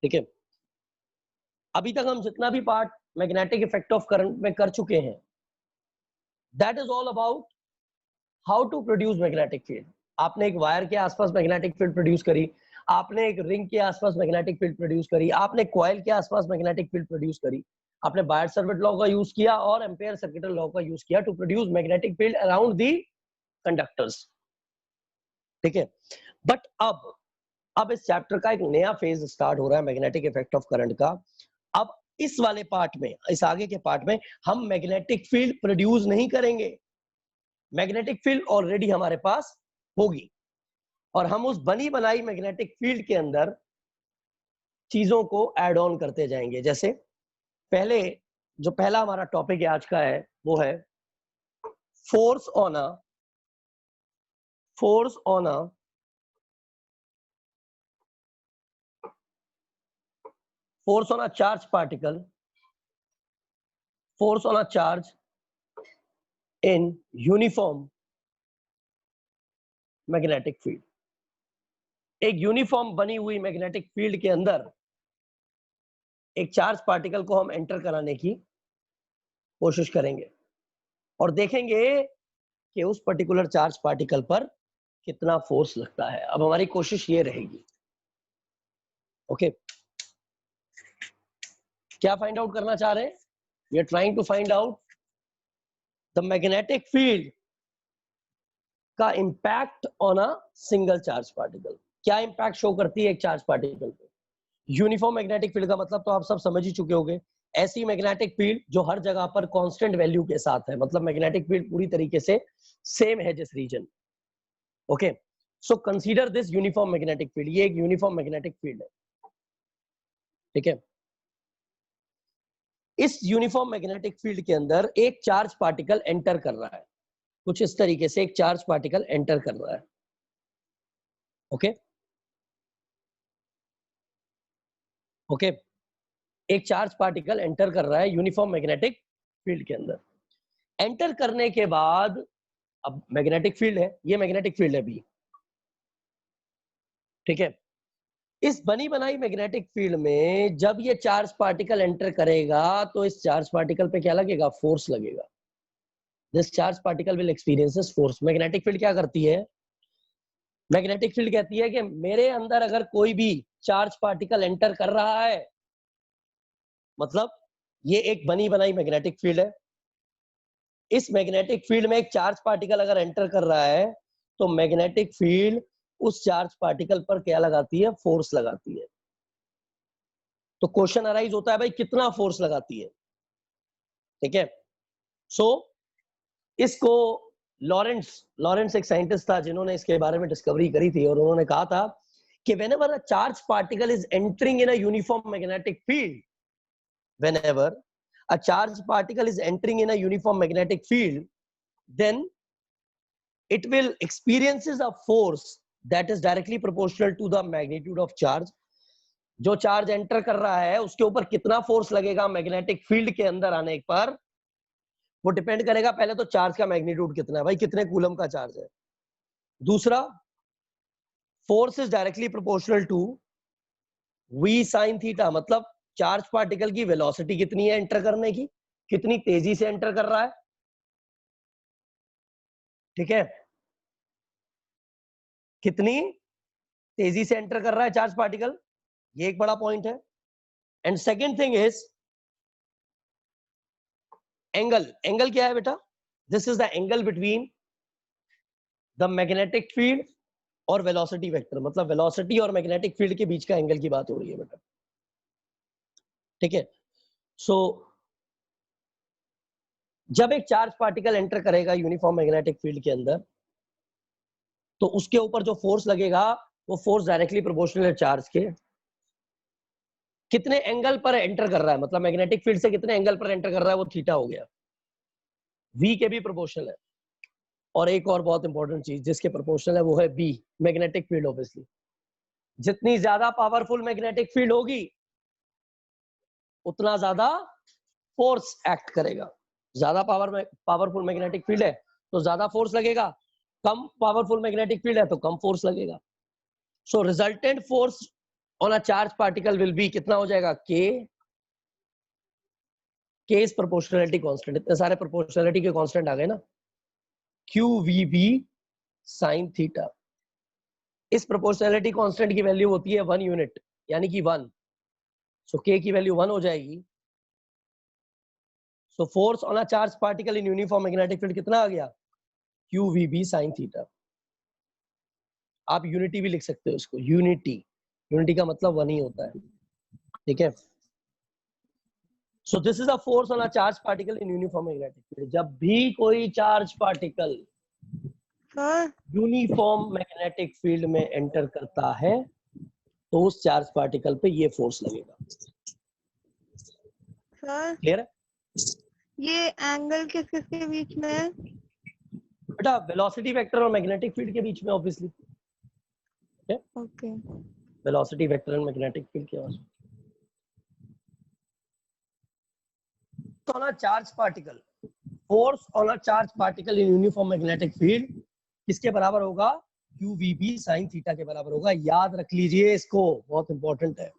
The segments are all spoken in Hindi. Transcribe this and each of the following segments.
ठीक है, अभी तक हम जितना भी part magnetic effect of current में कर चुके हैं, that is all about how to produce magnetic field. आपने एक वायर के आसपास मैग्नेटिक फील्ड प्रोड्यूस करी, आपने एक रिंग के आसपास मैग्नेटिक फील्ड प्रोड्यूस करी, आपने कॉइल के आसपास मैग्नेटिक फील्ड प्रोड्यूस करी, आपने बायर-सावर्ट लॉ का यूज किया और एम्पेयर सर्किटल लॉ का यूज किया to produce magnetic field around the conductors. ठीक है, बट अब इस चैप्टर का एक नया फेज स्टार्ट हो रहा है मैग्नेटिक इफेक्ट ऑफ करंट का। अब इस वाले पार्ट में, इस आगे के पार्ट में हम मैग्नेटिक फील्ड प्रोड्यूस नहीं करेंगे, मैग्नेटिक फील्ड ऑलरेडी हमारे पास होगी और हम उस बनी बनाई मैग्नेटिक फील्ड के अंदर चीजों को ऐड ऑन करते जाएंगे। जैसे पहले जो पहला हमारा टॉपिक आज का है वो है force on a charge particle, force on a charge in uniform magnetic field। एक यूनिफॉर्म बनी हुई मैग्नेटिक फील्ड के अंदर एक चार्ज पार्टिकल को हम एंटर कराने की कोशिश करेंगे और देखेंगे कि उस पर्टिकुलर चार्ज पार्टिकल पर कितना फोर्स लगता है। अब हमारी कोशिश ये रहेगी, ओके, क्या फाइंड आउट करना चाह रहे हैं? We are trying to find out the magnetic field का impact on a single charge particle। क्या impact शो करती है एक चार्ज पार्टिकल पे? यूनिफॉर्म मैग्नेटिक फील्ड का मतलब तो आप सब समझ ही चुके होंगे, ऐसी मैग्नेटिक फील्ड जो हर जगह पर कांस्टेंट वैल्यू के साथ है, मतलब मैग्नेटिक फील्ड पूरी तरीके से सेम है जिस reason. Okay, so consider this uniform magnetic field. ये एक यूनिफॉर्म मैग्नेटिक फील्ड है, ठीक है। इस यूनिफॉर्म मैग्नेटिक फील्ड के अंदर एक चार्ज पार्टिकल एंटर कर रहा है, कुछ इस तरीके से एक चार्ज पार्टिकल एंटर कर रहा है। ओके ओके, एक चार्ज पार्टिकल एंटर कर रहा है यूनिफॉर्म मैग्नेटिक फील्ड के अंदर। एंटर करने के बाद अब मैग्नेटिक फील्ड है, ये मैग्नेटिक फील्ड है बी, ठीक है। इस बनी बनाई मैग्नेटिक फील्ड में जब ये चार्ज पार्टिकल एंटर करेगा तो इस चार्ज पार्टिकल पे क्या लगेगा? फोर्स लगेगा। This charge particle will experiences force. Magnetic field क्या करती है? मैग्नेटिक फील्ड कहती है कि मेरे अंदर अगर कोई भी चार्ज पार्टिकल एंटर कर रहा है, मतलब ये एक बनी बनाई मैग्नेटिक फील्ड है, इस मैग्नेटिक फील्ड में एक चार्ज पार्टिकल अगर एंटर कर रहा है तो मैग्नेटिक फील्ड उस चार्ज पार्टिकल पर क्या लगाती है? फोर्स लगाती है। तो क्वेश्चन अराइज होता है भाई कितना फोर्स लगाती है, ठीक है। सो इसको लॉरेंस एक साइंटिस्ट था जिन्होंने इसके बारे में डिस्कवरी करी थी और उन्होंने कहा था कि whenever a charge particle is entering in a uniform magnetic field, whenever a charge particle is entering in a uniform magnetic field, then it will experiences a force that is directly proportional to the magnitude of charge। जो चार्ज एंटर कर रहा है उसके ऊपर कितना फोर्स लगेगा मैग्नेटिक फील्ड के अंदर आने पर, वो डिपेंड करेगा पहले तो चार्ज का मैग्नीट्यूड कितना है, भाई कितने कूलम का चार्ज है। दूसरा, force is directly proportional to v sine theta, मतलब चार्ज पार्टिकल की वेलोसिटी कितनी है एंटर करने की, कितनी तेजी से एंटर कर रहा है, ठीक है, कितनी तेजी से एंटर कर रहा है चार्ज पार्टिकल, ये एक बड़ा पॉइंट है। And second thing is angle. Angle क्या है बेटा? This is the angle between the magnetic field और वेलोसिटी वेक्टर, मतलब वेलोसिटी और मैग्नेटिक फील्ड के बीच का एंगल की बात हो रही है बेटा, ठीक है। सो जब एक चार्ज पार्टिकल एंटर करेगा यूनिफॉर्म मैग्नेटिक फील्ड के अंदर तो उसके ऊपर जो फोर्स लगेगा वो फोर्स डायरेक्टली प्रोपोर्शनल है चार्ज के। कितने एंगल पर एंटर कर रहा है, मतलब मैग्नेटिक फील्ड से कितने एंगल पर एंटर कर रहा है, वो थीटा हो गया। वी के भी प्रोपोर्शनल है। और एक और बहुत इंपॉर्टेंट चीज जिसके प्रोपोर्शनल है वो है बी, मैग्नेटिक फील्ड। ऑब्वियसली जितनी ज्यादा पावरफुल मैग्नेटिक फील्ड होगी उतना ज्यादा फोर्स एक्ट करेगा। ज्यादा पावरफुल मैग्नेटिक फील्ड है तो ज्यादा फोर्स लगेगा, कम पावरफुल मैग्नेटिक फील्ड है तो कम फोर्स लगेगा। So resultant force on a charge particle will be, कितना हो जाएगा, के इज प्रोपोर्शनलिटी कांस्टेंट, इतने सारे प्रोपोर्शनलिटी के कांस्टेंट आ गए ना, q v B sine theta. इस प्रोपोर्शनलिटी कांस्टेंट की वैल्यू होती है 1 यूनिट, यानी कि 1, सो के की वैल्यू 1 हो जाएगी। So force on a charge particle in uniform magnetic field कितना आ गया, q v B sine theta. आप यूनिटी भी लिख सकते हो इसको, यूनिटी, यूनिटी का मतलब 1 ही होता है, ठीक है। So this is a force on a charge particle in uniform magnetic field. जब भी कोई charge particle uniform magnetic field में एंटर करता है तो उस चार्ज पार्टिकल पे ये फोर्स लगेगा। सर क्लियर है? ये एंगल किस किस के बीच में है? बेटा वेलोसिटी वेक्टर और मैग्नेटिक फील्ड के बीच में, obviously. Okay, velocity vector and magnetic field के बीच में। on a charge particle, force on a charge particle in uniform magnetic field किसके बराबर होगा, QVB sin थीटा के बराबर होगा। याद रख लीजिए इसको, बहुत इंपॉर्टेंट है।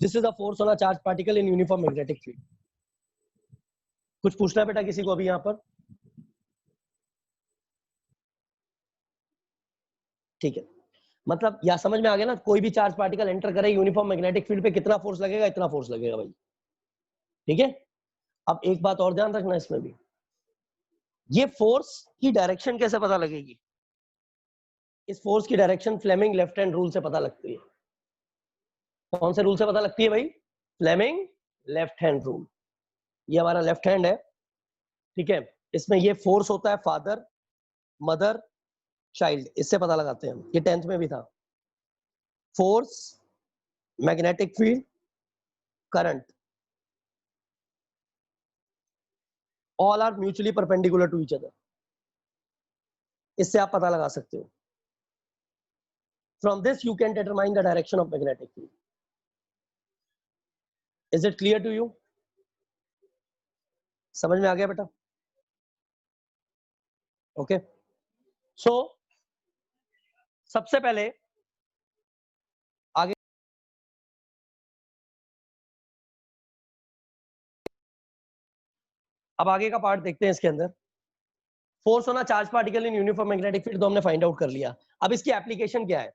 This is the force on a charge particle in uniform magnetic field. कुछ पूछना है बेटा किसी को अभी यहाँ पर? ठीक है, मतलब या समझ में आ गया ना, कोई भी चार्ज पार्टिकल एंटर करे यूनिफॉर्म मैग्नेटिक फील्ड पे कितना फोर्स लगेगा, इतना फोर्स लगेगा भाई, ठीक है। अब एक बात और ध्यान रखना इसमें भी, ये फोर्स की डायरेक्शन कैसे पता लगेगी? इस फोर्स की direction Fleming left hand rule से पता लगती है। कौन से रूल से पता लगती है भाई? Fleming left hand rule. ये हमारा लेफ्ट हैंड है, ठीक है। इसमें ये फोर्स होता है फादर, मदर, चाइल्ड, इससे पता लगाते हैं हम। ये 10th में भी था। Force, magnetic field, current, all are mutually perpendicular to each other. इससे आप पता लगा सकते हो। From this you can determine the direction of magnetic field. Is it clear to you? समझ में आ गया बेटा? ओके, सो सबसे पहले आगे, अब आगे का पार्ट देखते हैं। इसके अंदर force on a charge particle in uniform magnetic field तो हमने फाइंड आउट कर लिया। अब इसकी एप्लीकेशन क्या है?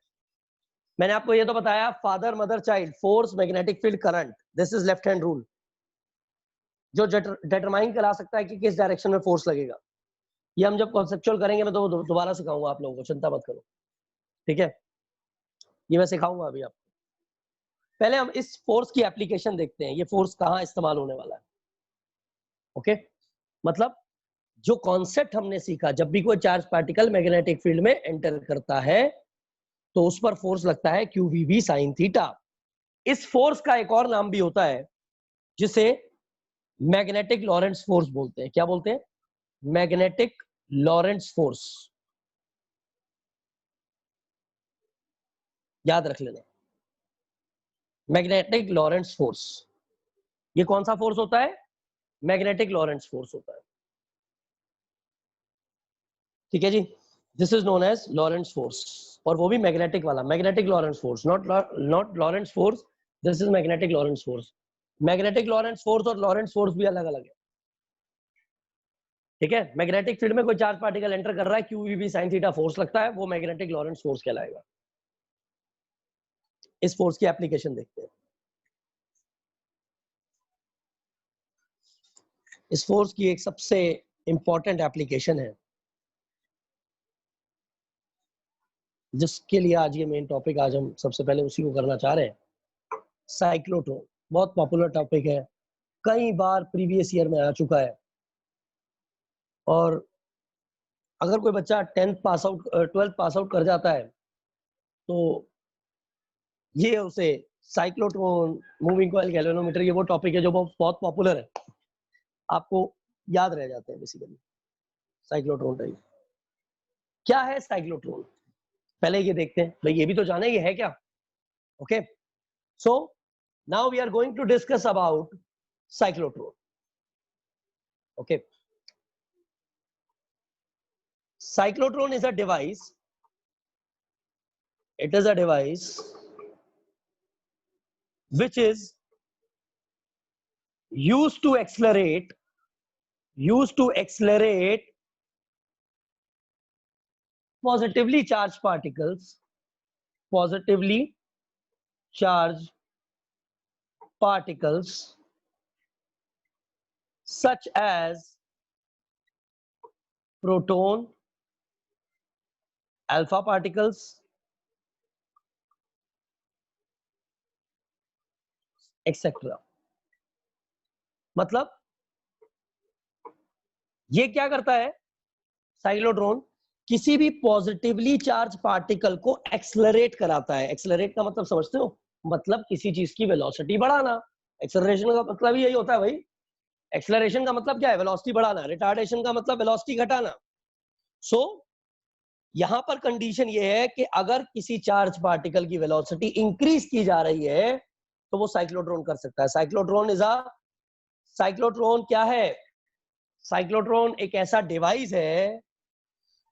मैंने आपको ये तो बताया, father, mother, child, force, magnetic field, current, this is left hand rule, जो डिटरमाइन करा सकता है कि किस डायरेक्शन में फोर्स लगेगा। ये हम जब कॉन्सेप्चुअल करेंगे मैं तो दोबारा सिखाऊंगा आप लोगों को, चिंता मत करो, ठीक है। ये मैं सिखाऊंगा अभी आपको। पहले हम इस फोर्स की एप्लीकेशन देखते हैं, ये फोर्स कहाँ इस्तेमाल होने वाला है। ओके, मतलब जो कॉन्सेप्ट हमने सीखा, जब भी कोई चार्ज पार्टिकल मैग्नेटिक फील्ड में एंटर करता है तो उस पर फोर्स लगता है QVB साइन थीटा। इस फोर्स का एक और नाम भी होता है जिसे मैग्नेटिक लॉरेंट्ज फोर्स बोलते हैं। क्या बोलते हैं? Magnetic Lorentz force. याद रख लेना, मैग्नेटिक लॉरेंट्ज फोर्स। ये कौन सा फोर्स होता है? मैग्नेटिक लॉरेंट्ज फोर्स होता है, ठीक है जी। This is known as Lorentz force, और वो भी मैग्नेटिक वाला, magnetic Lorentz force, not Lorentz force. This is magnetic Lorentz force. Magnetic Lorentz force और लॉरेंट्ज फोर्स भी अलग अलग है, ठीक है। मैग्नेटिक फील्ड में कोई चार्ज पार्टिकल एंटर कर रहा है, QVB साइन थीटा फोर्स लगता है, वो मैग्नेटिक लॉरेंट्ज फोर्स कहलाएगा। इस फोर्स की एप्लीकेशन देखते हैं। इस फोर्स की एक सबसे इंपॉर्टेंट एप्लीकेशन है, जिसके लिए आज ये मेन टॉपिक, आज हम सबसे पहले उसी को करना चाह रहे हैं। साइक्लोट्रॉन बहुत पॉपुलर टॉपिक है, कई बार प्रीवियस ईयर में आ चुका है। और अगर कोई बच्चा 10th pass out 12th pass out कर जाता है तो ये उसे साइक्लोट्रॉन, मूविंग कॉइल गैल्वेनोमीटर, ये वो टॉपिक है जो बहुत पॉपुलर है, आपको याद रह जाते हैं बेसिकली। साइक्लोट्रॉन टाइप क्या है? साइक्लोट्रॉन पहले ये देखते हैं भाई, ये भी तो जाने ये है क्या। Okay, so now we are going to discuss about cyclotron. ओके, cyclotron is a device, it is a device which is used to accelerate positively charged particles such as proton, alpha particles, etc. मतलब ये क्या करता है साइक्लोट्रॉन, किसी भी पॉजिटिवली चार्ज पार्टिकल को एक्सेलरेट कराता है। एक्सेलरेट का मतलब समझते हो, मतलब किसी चीज की वेलोसिटी बढ़ाना। एक्सेलरेशन का मतलब यही होता है भाई। एक्सेलरेशन का मतलब क्या है, वेलोसिटी बढ़ाना। रिटार्डेशन का मतलब वेलोसिटी घटाना। सो यहां पर कंडीशन ये है कि अगर किसी चार्ज पार्टिकल की वेलोसिटी इंक्रीज की जा रही है तो वो साइक्लोट्रॉन कर सकता है। साइक्लोट्रॉन क्या है, साइक्लोट्रॉन एक ऐसा डिवाइस है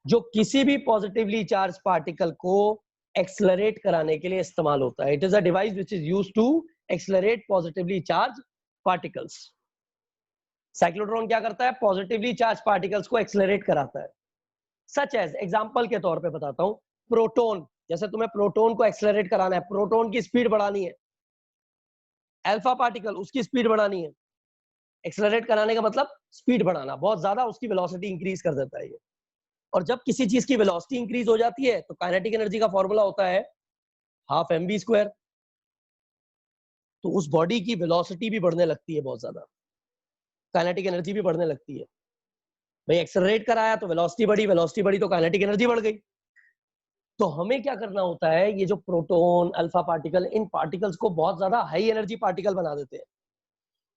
जो किसी भी पॉजिटिवली चार्ज पार्टिकल को एक्सेलरेट कराने के लिए इस्तेमाल होता है। It is a device which is used to accelerate positively charge particles. Cyclotron क्या करता है, पॉजिटिवली चार्ज पार्टिकल्स को एक्सेलरेट कराता है। सच एज, एग्जांपल के तौर पे बताता हूं, प्रोटॉन। जैसे तुम्हें प्रोटॉन को एक्सेलरेट कराना है, प्रोटॉन की स्पीड बढ़ानी है। अल्फा पार्टिकल, उसकी स्पीड बढ़ानी है। एक्सेलरेट कराने का मतलब स्पीड बढ़ाना, बहुत ज्यादा उसकी वेलोसिटी इंक्रीज कर देता है ये। और जब किसी चीज की वेलोसिटी इंक्रीज हो जाती है तो काइनेटिक एनर्जी का फॉर्मूला होता है हाफ mv²। तो उस बॉडी की वेलोसिटी भी बढ़ने लगती है बहुत ज्यादा, काइनेटिक एनर्जी भी बढ़ने लगती है। भाई एक्सेलरेट कराया तो वेलोसिटी बढ़ी तो काइनेटिक एनर्जी बढ़ गई। तो हमें क्या करना होता है, ये जो प्रोटॉन, अल्फा पार्टिकल, इन पार्टिकल्स को बहुत ज्यादा हाई एनर्जी पार्टिकल बना देते हैं।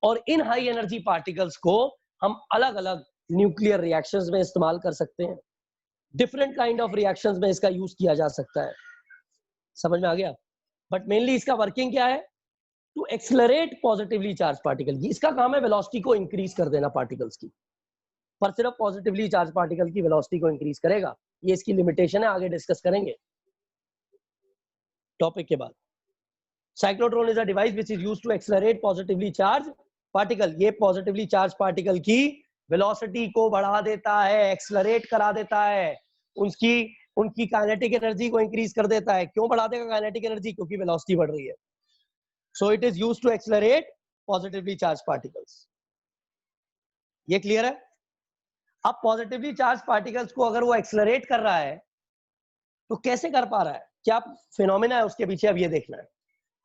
और इन हाई एनर्जी पार्टिकल्स को हम अलग अलग न्यूक्लियर रिएक्शंस में इस्तेमाल कर सकते हैं। डिफरेंट काइंड ऑफ रिएक्शंस में इसका यूज किया जा सकता है। समझ में आ गया? बट मेनली इसका वर्किंग क्या है, to accelerate positively charge particle. इसका काम है वेलोसिटी को इंक्रीज कर देना पार्टिकल्स की, पर सिर्फ पॉजिटिवली चार्ज पार्टिकल की वेलोसिटी को इंक्रीज करेगा। ये इसकी लिमिटेशन है, आगे डिस्कस करेंगे टॉपिक के बाद। Cyclotron is a device which is used to accelerate positively charge particle. ये पॉजिटिवली चार्ज पार्टिकल की वेलोसिटी को बढ़ा देता है, एक्सेलरेट करा देता है, उनकी काइनेटिक एनर्जी को इंक्रीज कर देता है। क्यों बढ़ा देगा काइनेटिक एनर्जी, क्योंकि वेलोसिटी बढ़ रही है। So it is used to accelerate positively charge particles. ये क्लियर है? अब पॉजिटिवली चार्ज पार्टिकल्स को अगर वो एक्सेलरेट कर रहा है तो कैसे कर पा रहा है, क्या फिनोमेना है उसके पीछे, अब ये देखना है।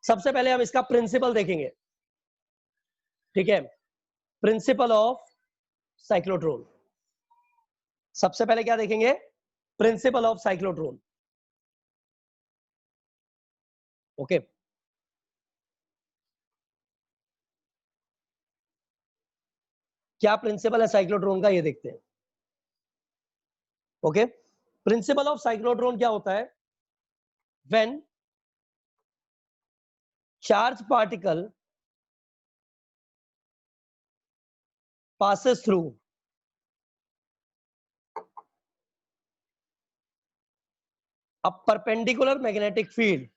सबसे पहले हम इसका प्रिंसिपल देखेंगे, ठीक है? Principle of cyclotron. सबसे पहले क्या देखेंगे, प्रिंसिपल ऑफ साइक्लोट्रॉन। ओके, क्या प्रिंसिपल है साइक्लोट्रॉन का, ये देखते हैं। ओके, प्रिंसिपल ऑफ साइक्लोट्रॉन क्या होता है, when charge particle passes through a perpendicular magnetic field.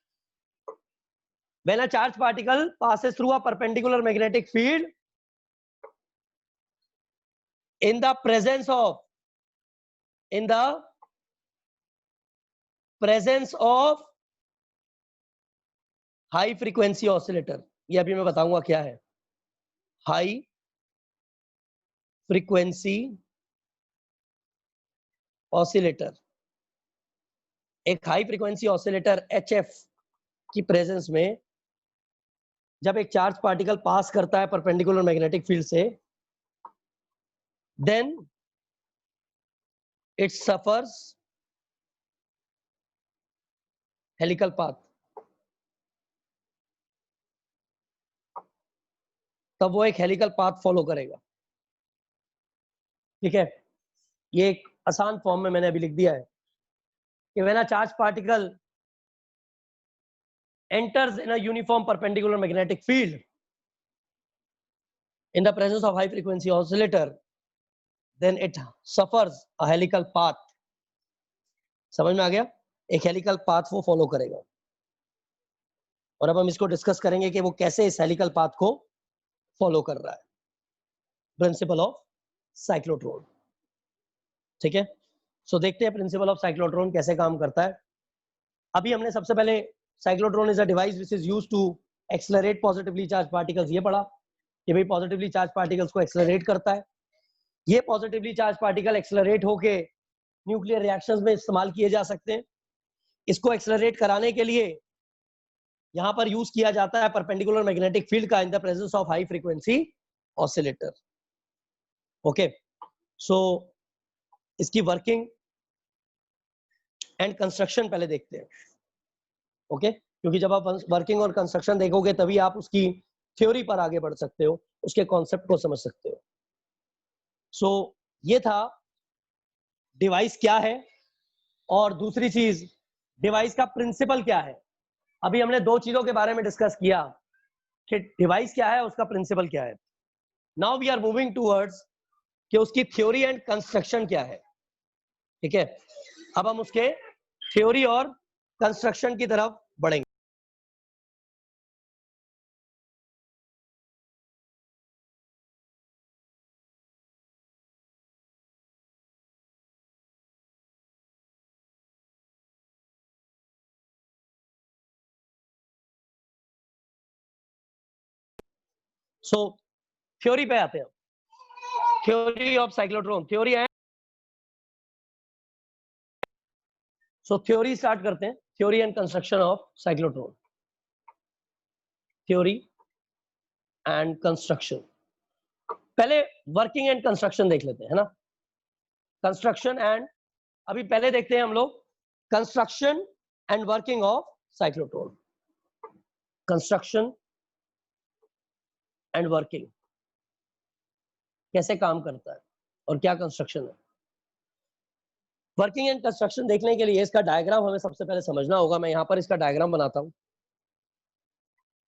When a charged particle passes through a perpendicular magnetic field in the presence of high frequency oscillator। ये अभी मैं बताऊंगा क्या है हाई फ्रीक्वेंसी ऑसिलेटर। एक हाई फ्रीक्वेंसी ऑसिलेटर HF की प्रेजेंस में जब एक चार्ज पार्टिकल पास करता है परपेंडिकुलर मैग्नेटिक फील्ड से, then it suffers helical path. तब वो एक हेलिकल पाथ फॉलो करेगा, ठीक है? ये एक आसान फॉर्म में मैंने अभी लिख दिया है कि when a charge particle enters in a uniform perpendicular magnetic field in the presence of high frequency oscillator, then it suffers a helical path। समझ में आ गया? एक हेलिकल पाथ वो फॉलो करेगा। और अब हम इसको डिस्कस करेंगे कि वो कैसे इस हेलिकल पाथ को फॉलो कर रहा है। प्रिंसिपल ऑफ साइक्लोट्रॉन, ठीक है। सो देखते हैं प्रिंसिपल ऑफ साइक्लोट्रॉन कैसे काम करता है। अभी हमने सबसे पहले cyclotron is a device which is used to accelerate positively charge particles, ये पढ़ा कि भाई पॉजिटिवली चार्ज पार्टिकल्स को एक्सेलरेट करता है। ये पॉजिटिवली चार्ज पार्टिकल एक्सेलरेट होके न्यूक्लियर रिएक्शंस में इस्तेमाल किए जा सकते हैं। इसको एक्सेलरेट कराने के लिए यहां पर यूज किया जाता है परपेंडिकुलर मैग्नेटिक फील्ड का in the presence of high frequency oscillator. Okay, so इसकी वर्किंग एंड कंस्ट्रक्शन पहले देखते हैं। ओके, क्योंकि जब आप वर्किंग और कंस्ट्रक्शन देखोगे तभी आप उसकी थ्योरी पर आगे बढ़ सकते हो, उसके कॉन्सेप्ट को समझ सकते हो। सो ये था डिवाइस क्या है, और दूसरी चीज डिवाइस का प्रिंसिपल क्या है। अभी हमने दो चीजों के बारे में डिस्कस किया कि डिवाइस क्या है, उसका प्रिंसिपल क्या है। Now we are moving towards कि उसकी थ्योरी एंड कंस्ट्रक्शन क्या है, ठीक है। अब हम उसके थ्योरी और कंस्ट्रक्शन की तरफ बढ़ेंगे। सो थ्योरी पे आते हैं, theory of cyclotron, theory and so theory start करते हैं। Theory and construction of cyclotron, theory and construction. पहले वर्किंग एंड कंस्ट्रक्शन देख लेते हैं, है ना। कंस्ट्रक्शन एंड अभी पहले देखते हैं हम लोग construction and working of cyclotron. Construction and working, कैसे काम करता है और क्या कंस्ट्रक्शन है। वर्किंग एंड कंस्ट्रक्शन देखने के लिए इसका डायग्राम हमें सबसे पहले समझना होगा। मैं यहां पर इसका डायग्राम बनाता हूं।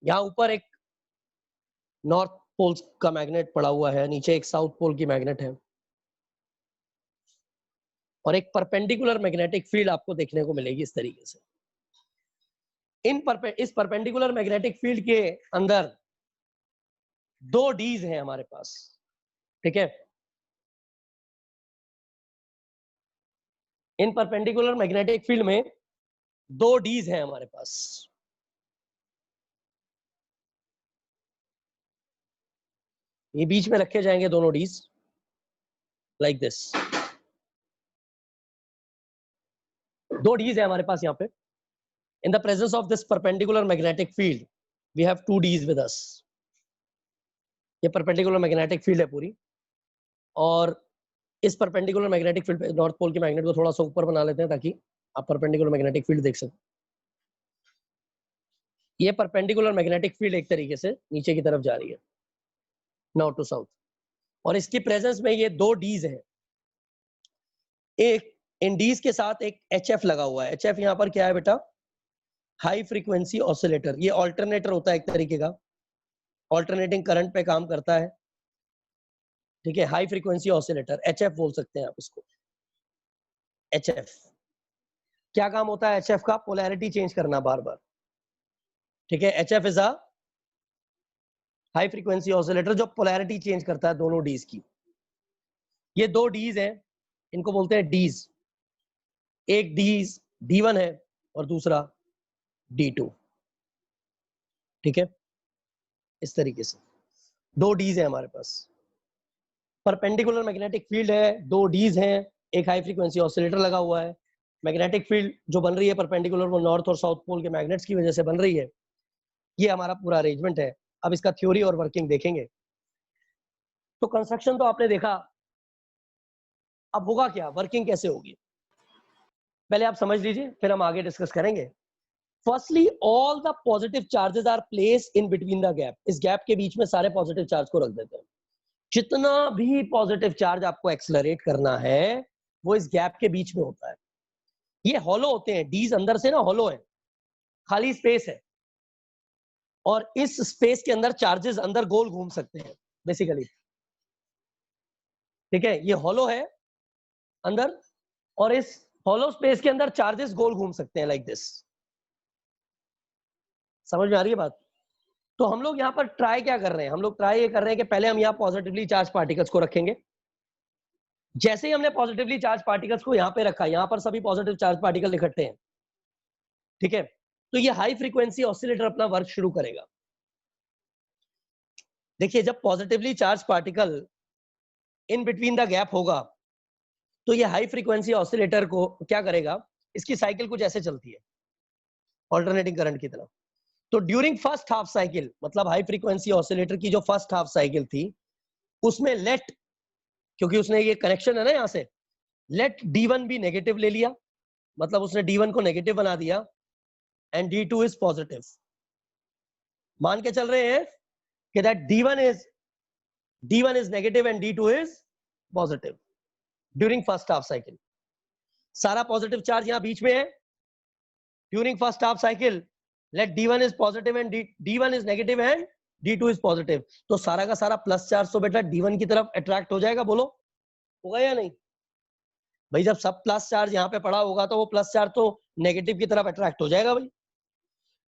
यहां ऊपर एक नॉर्थ पोल का मैग्नेट पड़ा हुआ है, नीचे एक साउथ पोल की मैग्नेट है, और एक परपेंडिकुलर मैग्नेटिक फील्ड आपको देखने को मिलेगी इस तरीके से। इस परपेंडिकुलर मैग्नेटिक फील्ड के अंदर दो डीज हैं हमारे पास, ठीक है। इन परपेंडिकुलर मैग्नेटिक फील्ड में दो डीज हैं हमारे पास। ये बीच में रखे जाएंगे दोनों डीज, लाइक दिस। दो डीज है हमारे पास यहाँ पे। In the presence of this perpendicular magnetic field we have to dees with us. ये परपेंडिकुलर मैग्नेटिक फील्ड है पूरी, और इस परपेंडिकुलर मैग्नेटिक फील्ड पे नॉर्थ पोल के मैग्नेट को थोड़ा सा ऊपर बना लेते हैं ताकि आप परपेंडिकुलर मैग्नेटिक फील्ड देख सकें। ये परपेंडिकुलर मैग्नेटिक फील्ड एक तरीके से नीचे की तरफ जा रही है, नॉर्थ टू साउथ, और इसकी प्रेजेंस में ये दो डीज है। एक इन डीज के साथ एक HF लगा हुआ है। HF यहाँ पर क्या है बेटा, हाई फ्रीक्वेंसी ऑसिलेटर। ये ऑल्टरनेटर होता है एक तरीके का, ऑल्टरनेटिंग करंट पे काम करता है, ठीक है। हाई फ्रीक्वेंसी ऑसिलेटर, HF बोल सकते हैं आप इसको। HF क्या काम होता है, HF का पोलैरिटी चेंज करना बार बार, ठीक है। HF is a high frequency oscillator जो पोलैरिटी चेंज करता है दोनों डीज की। ये दो डीज हैं, इनको बोलते हैं डीज। एक डीज D1 है और दूसरा D2, ठीक है। इस तरीके से दो डीज है हमारे पास। परपेंडिकुलर मैग्नेटिक फील्ड है, दो डीज हैं, एक हाई फ्रीक्वेंसी ऑसिलेटर लगा हुआ है। मैग्नेटिक फील्ड जो बन रही है परपेंडिकुलर, वो नॉर्थ और साउथ पोल के मैग्नेट्स की वजह से बन रही है। ये हमारा पूरा अरेंजमेंट है। अब इसका थ्योरी और वर्किंग देखेंगे। तो कंस्ट्रक्शन तो आपने देखा, अब होगा क्या, वर्किंग कैसे होगी, पहले आप समझ लीजिए, फिर हम आगे डिस्कस करेंगे। Firstly all the positive charges are placed in between the gap. इस गैप के बीच में सारे पॉजिटिव चार्ज को रख देते हैं। जितना भी पॉजिटिव चार्ज आपको एक्सेलरेट करना है वो इस गैप के बीच में होता है। ये हॉलो होते हैं, डीज अंदर से ना हॉलो है, खाली स्पेस है, और इस स्पेस के अंदर चार्जेस अंदर गोल घूम सकते हैं बेसिकली, ठीक है। ये हॉलो है अंदर, और इस हॉलो स्पेस के अंदर चार्जेस गोल घूम सकते हैं लाइक दिस। समझ में आ रही है बात? तो हम लोग यहाँ पर ट्राई क्या कर रहे हैं, हम लोग ट्राई ये कर रहे हैं कि पहले हम यहाँ पॉजिटिवली चार्ज पार्टिकल्स को रखेंगे। जैसे ही हमने पॉजिटिवली चार्ज पार्टिकल्स को यहाँ पे रखा, यहाँ पर सभी पॉजिटिव चार्ज पार्टिकल इकट्ठे हैं, ठीक है, तो ये हाई फ्रीक्वेंसी ऑसिलेटर अपना वर्क शुरू करेगा। देखिए जब positively charge particle in between the gap होगा, तो ये हाई फ्रीक्वेंसी ऑसिलेटर को क्या करेगा, इसकी साइकिल कुछ ऐसे चलती है ऑल्टरनेटिंग करंट की तरह। तो ड्यूरिंग फर्स्ट हाफ साइकिल, मतलब हाई फ्रीक्वेंसी ऑसिलेटर की जो फर्स्ट हाफ साइकिल थी, उसमें लेट, क्योंकि उसने ये कनेक्शन है ना यहाँ से, लेट D1 भी नेगेटिव ले लिया, मतलब उसने D1 को नेगेटिव बना दिया, एंड D2 इज पॉजिटिव। मान के चल रहे हैं कि that D1 is negative and D2 is positive during first half cycle. सारा पॉजिटिव चार्ज यहाँ बीच में है। During first half cycle let D1 is positive and D1 is negative and D2 is positive, तो सारा का सारा प्लस चार्ज तो बेटा D1 की तरफ अट्रैक्ट हो जाएगा, बोलो होगा या नहीं भाई? जब सब प्लस चार्ज यहाँ पे पड़ा होगा तो वो प्लस चार्ज तो नेगेटिव की तरफ अट्रैक्ट हो जाएगा भाई।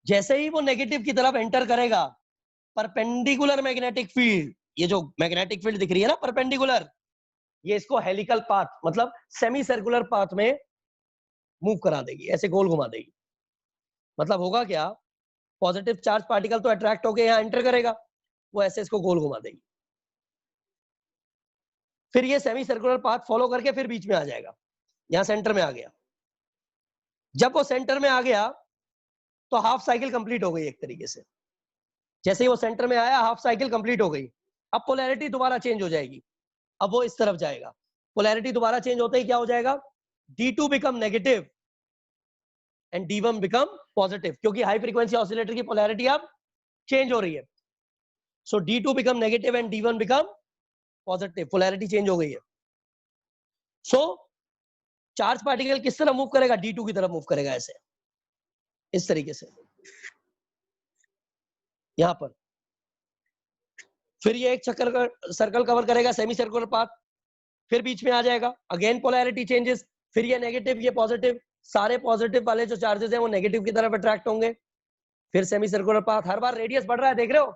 जैसे ही वो नेगेटिव की तरफ एंटर करेगा, परपेंडिकुलर मैग्नेटिक फील्ड, ये जो मैग्नेटिक फील्ड दिख रही है ना परपेंडिकुलर, ये इसको हेलिकल पाथ मतलब सेमी सर्कुलर पाथ में मूव करा देगी, ऐसे गोल घुमा देगी। मतलब होगा क्या, पॉजिटिव चार्ज पार्टिकल तो अट्रैक्ट होके यहाँ एंटर करेगा, वो ऐसे इसको गोल घुमा देगी, फिर ये सेमी सर्कुलर पाथ फॉलो करके फिर बीच में आ जाएगा, यहाँ सेंटर में आ गया। जब वो सेंटर में आ गया तो हाफ साइकिल कंप्लीट हो गई एक तरीके से। जैसे ही वो सेंटर में आया, हाफ साइकिल कंप्लीट हो गई। अब पोलैरिटी दोबारा चेंज हो जाएगी, अब वो इस तरफ जाएगा। पोलैरिटी दोबारा चेंज होते ही क्या हो जाएगा, D2 become negative and D1 become positive, क्योंकि हाई फ्रीक्वेंसी ऑसिलेटर की पोलैरिटी अब चेंज हो रही है। सो D2 become negative and D1 become positive, polarity change हो गई है। सो चार्ज पार्टिकल किस तरह मूव करेगा, D2 की तरफ मूव करेगा, ऐसे इस तरीके से यहां पर। फिर ये एक चक्कर सर्कल कवर करेगा, सेमी सर्कुलर पाथ, फिर बीच में आ जाएगा, अगेन पोलैरिटी चेंजेस, फिर ये नेगेटिव ये पॉजिटिव, सारे पॉजिटिव वाले जो चार्जेस हैं वो नेगेटिव की तरफ अट्रैक्ट होंगे, फिर सेमी सर्कुलर पाथ। हर बार रेडियस बढ़ रहा है, देख रहे हो,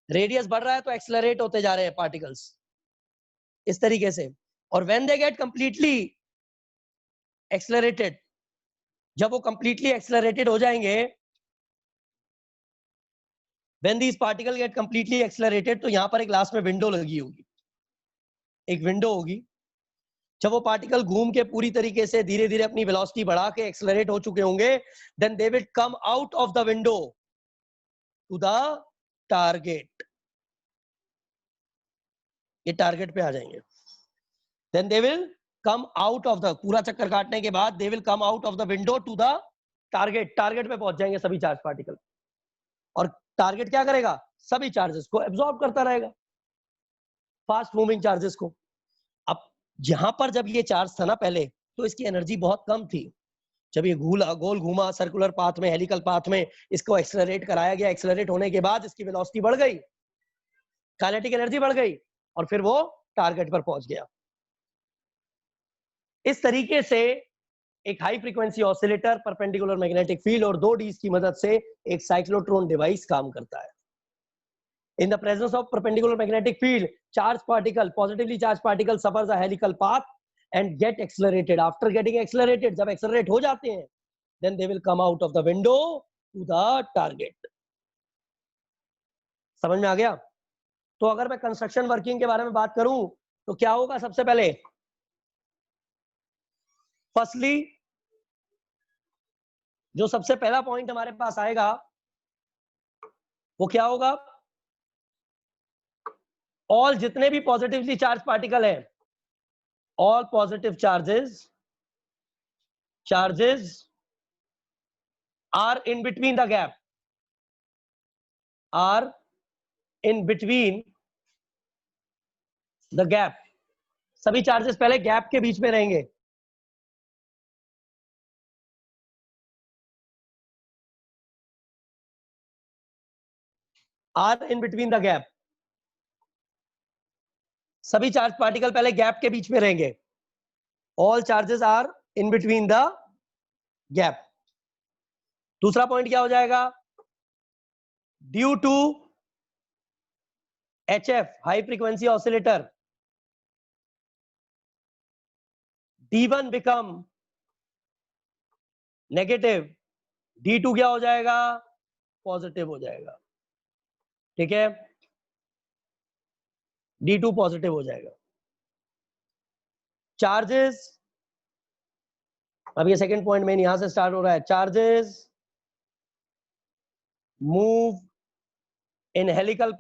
रेडियस बढ़ रहा है तो एक्सेलरेट होते जा रहे हैं पार्टिकल्स इस तरीके से। और when they get completely accelerated, जब वो कंप्लीटली एक्सेलरेटेड हो जाएंगे, when these particles get completely accelerated, तो यहां पर एक लास्ट में विंडो लगी होगी, एक विंडो होगी। जब वो पार्टिकल घूम के पूरी तरीके से धीरे धीरे अपनी वेलोसिटी बढ़ा के एक्सेलरेट हो चुके होंगे, then they will come out of the window to the target, ये टारगेट पे आ जाएंगे। then they will come out of the, पूरा चक्कर काटने के बाद they will come out of the window to the target, target पे पहुंच जाएंगे सभी चार्ज पार्टिकल। और टारगेट क्या करेगा, सभी चार्जेस को एब्जॉर्ब करता रहेगा, फास्ट मूविंग चार्जेस को। अब यहां पर जब ये चार्ज था ना पहले, तो इसकी एनर्जी बहुत कम थी। जब ये गोल घूमा सर्कुलर पाथ में, हेलिकल पाथ में, इसको एक्सेलरेट कराया गया, एक्सेलरेट होने के बाद इसकी वेलोसिटी बढ़ गई, काइनेटिक एनर्जी बढ़ गई, और फिर वो टारगेट पर पहुंच गया। इस तरीके से एक high frequency oscillator, perpendicular magnetic field और 2 Ds की मदद से एक साइक्लोट्रॉन डिवाइस काम करता है। In the presence of perpendicular magnetic field, charged particle, positively charged particle suffers a helical path and get accelerated. After getting accelerated, जब accelerate हो जाते हैं, then they will come out of the window to the target. समझ में आ गया? तो अगर मैं कंस्ट्रक्शन वर्किंग के बारे में बात करूं तो क्या होगा, सबसे पहले फर्स्टली जो सबसे पहला पॉइंट हमारे पास आएगा वो क्या होगा, ऑल जितने भी पॉजिटिवली चार्ज पार्टिकल हैं, all positive charges are in between the gap, are in between the gap, सभी चार्जेस पहले गैप के बीच में रहेंगे। Are in between the gap, सभी चार्ज पार्टिकल पहले गैप के बीच में रहेंगे। All charges are in between the gap. दूसरा पॉइंट क्या हो जाएगा, due to HF, high frequency oscillator, D1 become negative, D2 क्या हो जाएगा? पॉजिटिव हो जाएगा। ठीक है, D2 पॉजिटिव हो जाएगा। चार्जेस, अब ये सेकंड पॉइंट में यहां से स्टार्ट हो रहा है। Charges move in helical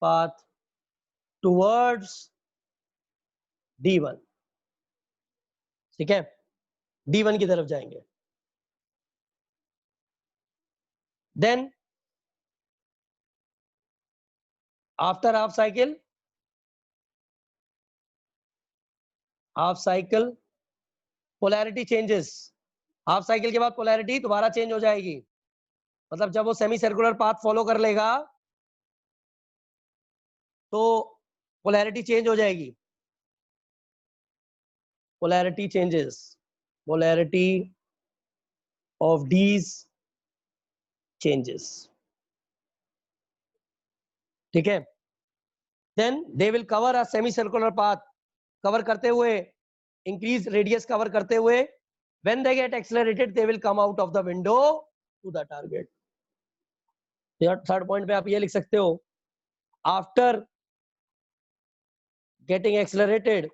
path towards D1। ठीक है, D1 की तरफ जाएंगे। Then after half cycle polarity changes. Half cycle के बाद पोलैरिटी दोबारा चेंज हो जाएगी। मतलब जब वो सेमी सर्कुलर पाथ फॉलो कर लेगा तो पोलैरिटी चेंज हो जाएगी। Polarity changes, polarity of dees changes. ठीक है, then they will cover a semi circular path, cover करते हुए, इंक्रीज रेडियस कवर करते हुए, when they get accelerated they will come out of the window to the target। Third point पे आप ये लिख सकते हो, after getting accelerated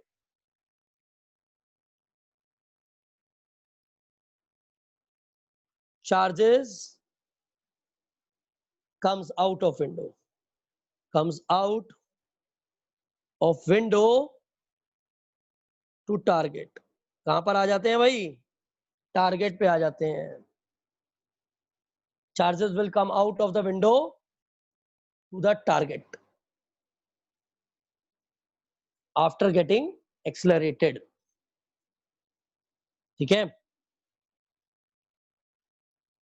charges comes out of window to target। कहां पर आ जाते हैं भाई? टारगेट पे आ जाते हैं। charges will come out of the window to the target after getting accelerated। ठीक है,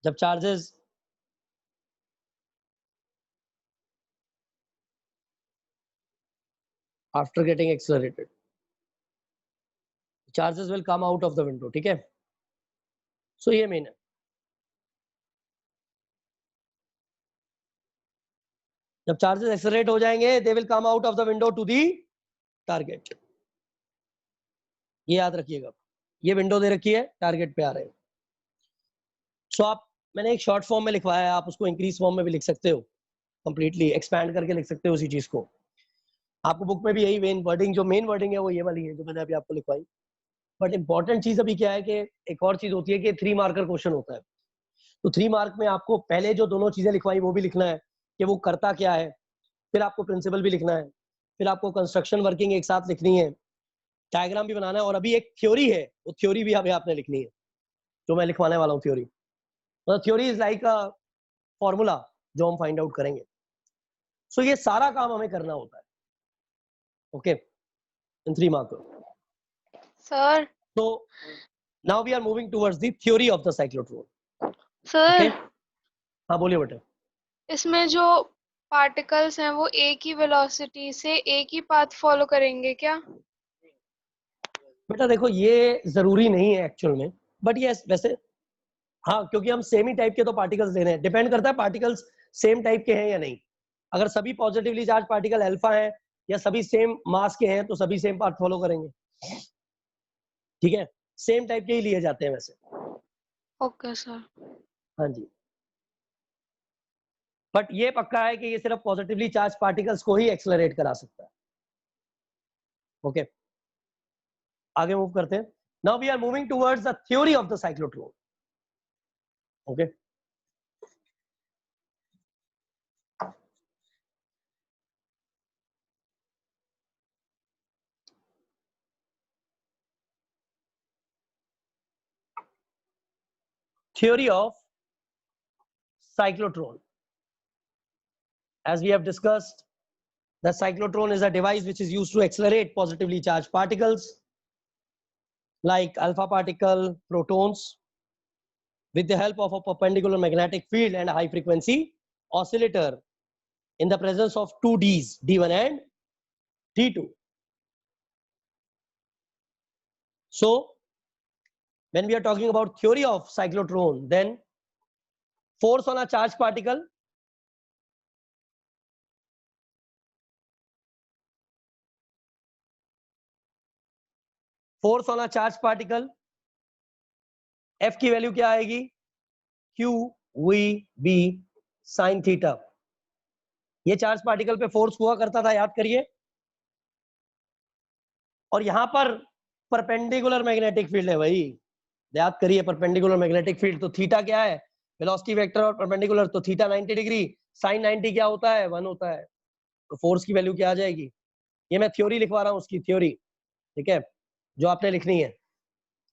जब charges after getting accelerated charges will come out of the window। ठीक है, सो ये मेन है। जब चार्जेस एक्सेलरेट हो जाएंगे they will come out of the window to the target. ये याद रखिएगा, ये विंडो दे रखी है, टारगेट पे आ रहे हैं। सो आप, मैंने एक शॉर्ट फॉर्म में लिखवाया है, आप उसको इंक्रीज फॉर्म में भी लिख सकते हो, कंप्लीटली एक्सपैंड करके लिख सकते हो उसी चीज को। आपको बुक में भी यही मेन वर्डिंग, जो मेन वर्डिंग है वो ये वाली है जो मैंने अभी आपको लिखवाई। बट इंपॉर्टेंट चीज अभी क्या है कि एक और चीज होती है कि 3 मार्कर क्वेश्चन होता है। तो 3 मार्क में आपको पहले जो दोनों चीजें लिखवाई वो भी लिखना है कि वो करता क्या है, फिर आपको प्रिंसिपल भी लिखना है, फिर आपको कंस्ट्रक्शन वर्किंग एक साथ लिखनी है, डायग्राम भी बनाना है, और अभी एक थ्योरी है, वो थ्योरी भी अभी आपने लिखनी है जो मैं लिखवाने वाला हूँ। थ्योरी मतलब theory is like a formula जो हम फाइंड आउट करेंगे। सो ये सारा काम हमें करना होता है। Okay, in 3 mark. Sir so now we are moving towards the theory of the cyclotron। Sir okay? हाँ बोलिए बेटा। इसमें जो पार्टिकल्स हैं वो एक ही वेलोसिटी से एक ही पाथ फॉलो करेंगे क्या? बेटा देखो ये जरूरी नहीं है एक्चुअल में, बट ये वैसे हाँ, क्योंकि हम सेम ही टाइप के तो पार्टिकल्स ले रहे हैं, डिपेंड करता है पार्टिकल्स सेम टाइप के हैं या नहीं। अगर सभी पॉजिटिवली चार्ज पार्टिकल अल्फा हैं या सभी सेम मास के हैं तो सभी सेम पाथ फॉलो करेंगे। ठीक है, सेम टाइप के ही लिए जाते हैं वैसे। Okay sir. हाँ जी, बट ये पक्का है कि ये सिर्फ पॉजिटिवली चार्ज पार्टिकल्स को ही एक्सेलरेट करा सकता है। ओके, आगे मूव करते हैं। Now we are moving towards the theory of the cyclotron. Okay, theory of cyclotron। As we have discussed, the cyclotron is a device which is used to accelerate positively charged particles like alpha particle, protons, with the help of a perpendicular magnetic field and a high frequency oscillator in the presence of two Ds, D1 and D2. So when we are talking about theory of cyclotron, then force on a charged particle, force on a charged particle, F की वैल्यू क्या आएगी, Q V B sin theta. ये चार्ज पार्टिकल पे फोर्स हुआ करता था, याद करिए। और यहां पर परपेंडिकुलर मैग्नेटिक फील्ड है भाई, याद करिए, परपेंडिकुलर मैग्नेटिक फील्ड। तो थीटा क्या है, वेलोसिटी वेक्टर और परपेंडिकुलर, तो थीटा 90 डिग्री, साइन 90 क्या होता है, 1 होता है। तो फोर्स की वैल्यू क्या आ जाएगी, ये मैं थ्योरी लिखवा रहा हूं, उसकी थ्योरी, ठीक है, जो आपने लिखनी है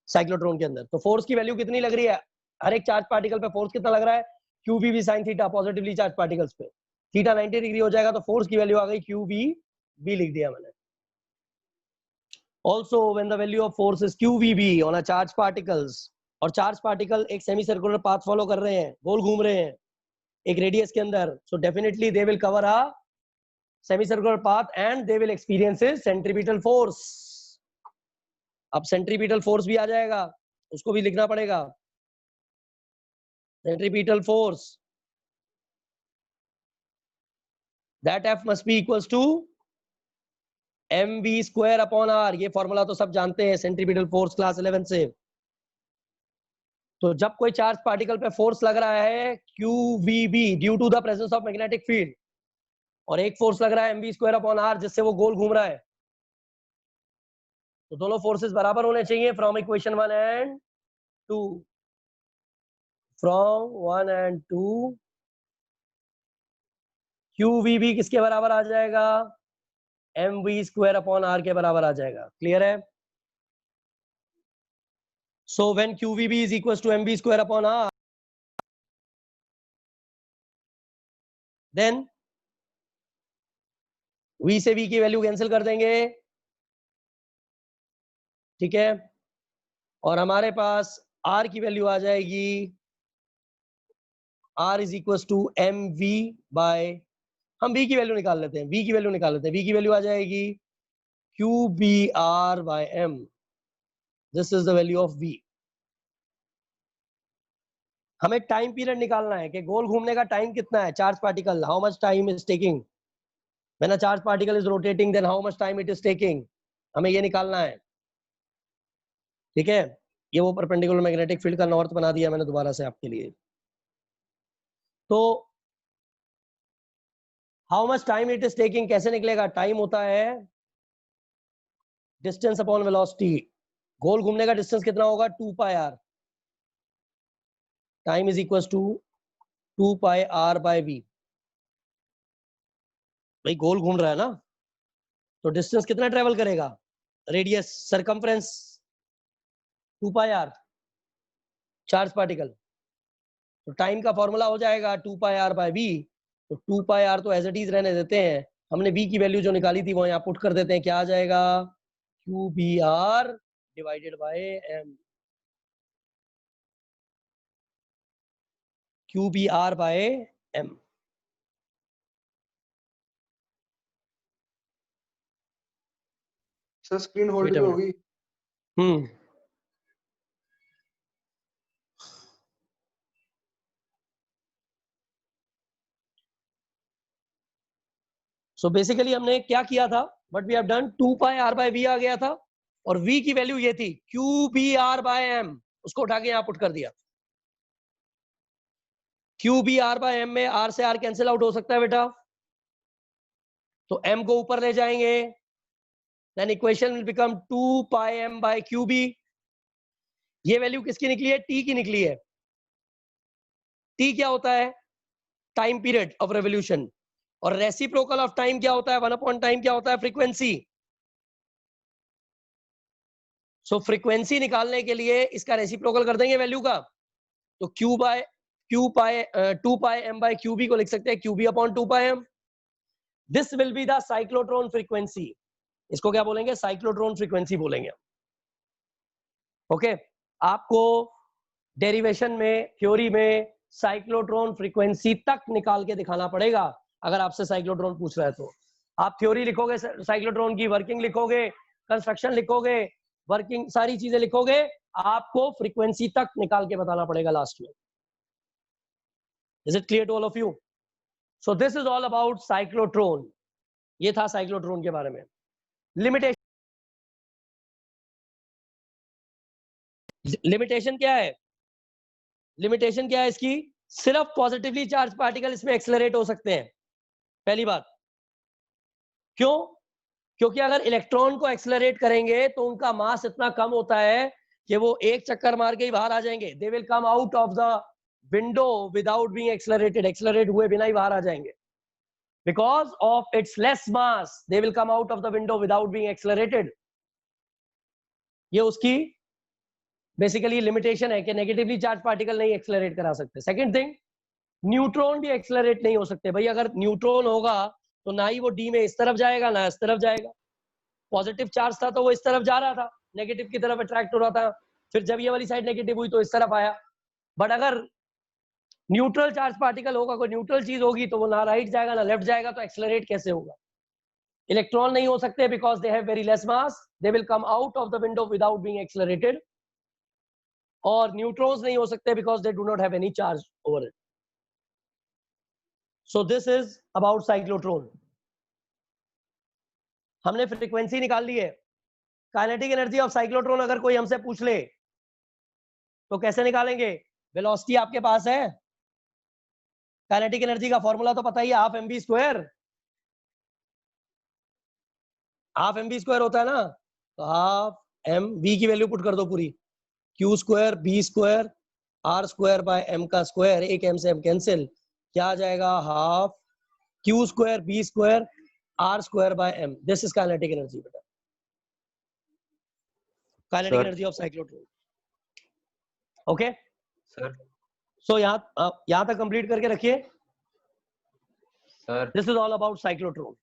साइक्लोट्रॉन के अंदर। तो फोर्स की वैल्यू कितनी लग रही है, हर एक चार्ज पार्टिकल पे फोर्स कितना लग रहा है, q B sine theta, positively charge particles पे। थीटा 90 डिग्री हो जाएगा, तो फोर्स की वैल्यू आ गई क्यू बी लिख दिया मैंने। Also, when the value of force is QVB on a charged particles, और चार्ज पार्टिकल एक सेमी सर्कुलर पाथ फॉलो कर रहे हैं, गोल घूम रहे हैं एक रेडियस के अंदर, so definitely they will cover a semicircular path and they will experience centripetal force। अब centripetal force भी आ जाएगा, उसको भी लिखना पड़ेगा। centripetal force, that F must be equals to mv square upon r। ये फॉर्मूला तो सब जानते हैं सेंट्रीपिटल फोर्स क्लास 11 से। तो जब कोई चार्ज पार्टिकल पे फोर्स लग रहा है QVB due to the presence of magnetic field, और एक फोर्स लग रहा है mv स्क्वायर अपॉन r जिससे वो गोल घूम रहा है, तो दोनों फोर्सेस बराबर होने चाहिए from equation 1 and 2। From 1 and 2 QVB किसके बराबर आ जाएगा, mv स्क्वायर अपॉन r के बराबर आ जाएगा। क्लियर है? So when QVB is equals to mv square upon r, then V से V की वैल्यू कैंसिल कर देंगे, ठीक है, और हमारे पास R की वैल्यू आ जाएगी, R is equal to mv by, हम V की वैल्यू निकाल लेते हैं, V की वैल्यू निकाल लेते हैं, V की वैल्यू आ जाएगी QBR by m। This is the value of V। हमें टाइम पीरियड निकालना है कि गोल घूमने का टाइम कितना है, charge particle, how much time is taking when a charge particle is rotating, then how much time it is taking, हमें ये निकालना है, ठीक है। ये वो परपेंडिकुलर मैग्नेटिक फील्ड का नॉर्थ बना दिया मैंने दोबारा से आपके लिए। तो how much time it is taking कैसे निकलेगा, टाइम होता है डिस्टेंस अपॉन वेलोसिटी। गोल घूमने का डिस्टेंस कितना होगा, 2 pi r, time is equal to 2 pi r by v। भाई गोल घूम रहा है ना, तो डिस्टेंस कितना ट्रेवल करेगा, radius circumference 2 pi r, charge particle. तो टाइम का फॉर्मूला हो जाएगा 2 पाई r बाय v। तो 2 पाई r तो एज इट इज रहने देते हैं, हमने v की वैल्यू जो निकाली थी वो यहाँ पुट कर देते हैं, क्या आ जाएगा, QBR divided by m, QBR by m। Sir screen hold पे होगी। सो बेसिकली हमने क्या किया था, what we have done, 2 pi r by v आ गया था, और v की वैल्यू ये थी QBR बाय m, उसको उठा के यहाँ पुट कर दिया। QBR बाय m में r से r कैंसिल आउट हो सकता है बेटा, तो m को ऊपर ले जाएंगे, then equation will become 2 pi m by QB। ये वैल्यू किसकी निकली है, t की निकली है। t क्या होता है, टाइम पीरियड ऑफ रेवोल्यूशन, और रेसिप्रोकल ऑफ टाइम क्या होता है, 1 अपॉन टाइम क्या होता है, फ्रीक्वेंसी। सो फ्रीक्वेंसी निकालने के लिए इसका रेसिप्रोकल कर देंगे वैल्यू का, तो q bye 2 pi m by QB को लिख सकते हैं QB upon 2 pi m। This will be the cyclotron frequency, इसको क्या बोलेंगे, साइक्लोट्रॉन फ्रीक्वेंसी बोलेंगे। ओके, आपको डेरिवेशन में, थ्योरी में साइक्लोट्रॉन फ्रीक्वेंसी तक निकाल के दिखाना पड़ेगा अगर आपसे साइक्लोट्रॉन पूछ रहा है तो। आप थ्योरी लिखोगे साइक्लोट्रॉन की, वर्किंग लिखोगे, कंस्ट्रक्शन लिखोगे, वर्किंग सारी चीजें लिखोगे, आपको फ्रीक्वेंसी तक निकाल के बताना पड़ेगा लास्ट में। Is it clear to all of you? So this is all about cyclotron. ये था cyclotron के बारे में. लिमिटेशन क्या है? लिमिटेशन क्या है इसकी? सिर्फ पॉजिटिवली चार्ज पार्टिकल इसमें एक्सेलरेट हो सकते हैं, पहली बात. क्यों? क्योंकि अगर इलेक्ट्रॉन को एक्सेलरेट करेंगे तो उनका मास इतना कम होता है कि वो एक चक्कर मार के ही बाहर आ जाएंगे. They will come out of the window without being accelerated. Accelerate हुए बिना ही बाहर आ जाएंगे. Because of its less mass they will come out of the window without being accelerated. ये उसकी बेसिकली लिमिटेशन है कि नेगेटिवली चार्ज पार्टिकल नहीं एक्सेलरेट करा सकते. सेकंड थिंग, न्यूट्रॉन भी एक्सेलरेट नहीं हो सकते. भाई अगर न्यूट्रॉन होगा तो ना ही वो डी में इस तरफ जाएगा ना इस तरफ जाएगा. पॉजिटिव चार्ज था तो वो इस तरफ जा रहा था, नेगेटिव की तरफ अट्रैक्ट हो रहा था. फिर जब ये वाली साइड नेगेटिव हुई तो इस तरफ आया. बट अगर न्यूट्रल चार्ज पार्टिकल होगा, कोई न्यूट्रल चीज होगी, तो वो ना राइट जाएगा ना लेफ्ट जाएगा, तो एक्सेलरेट कैसे होगा? इलेक्ट्रॉन नहीं हो सकते because they have very less mass. They will come out of the window without being accelerated. और न्यूट्रॉन्स नहीं हो सकते because they do not have any charge over it. So this is about cyclotron. हमने फ्रीक्वेंसी निकाल ली है. काइनेटिक एनर्जी ऑफ साइक्लोट्रॉन अगर कोई हमसे पूछ ले तो कैसे निकालेंगे? वेलोसिटी आपके पास है. काइनेटिक एनर्जी का फॉर्मूला तो पता ही है, half mv square. Half mv square होता है ना, तो हाफ m v की वैल्यू पुट कर दो पूरी. q square b square r square by m का स्क्वायर. एक m से m कैंसिल. क्या आ जाएगा? Half q square b square r square by m. This is kinetic energy बेटा. Kinetic energy of cyclotron. Okay sir. So यहाँ तक कंप्लीट करके रखिए. Sir this is all about cyclotron.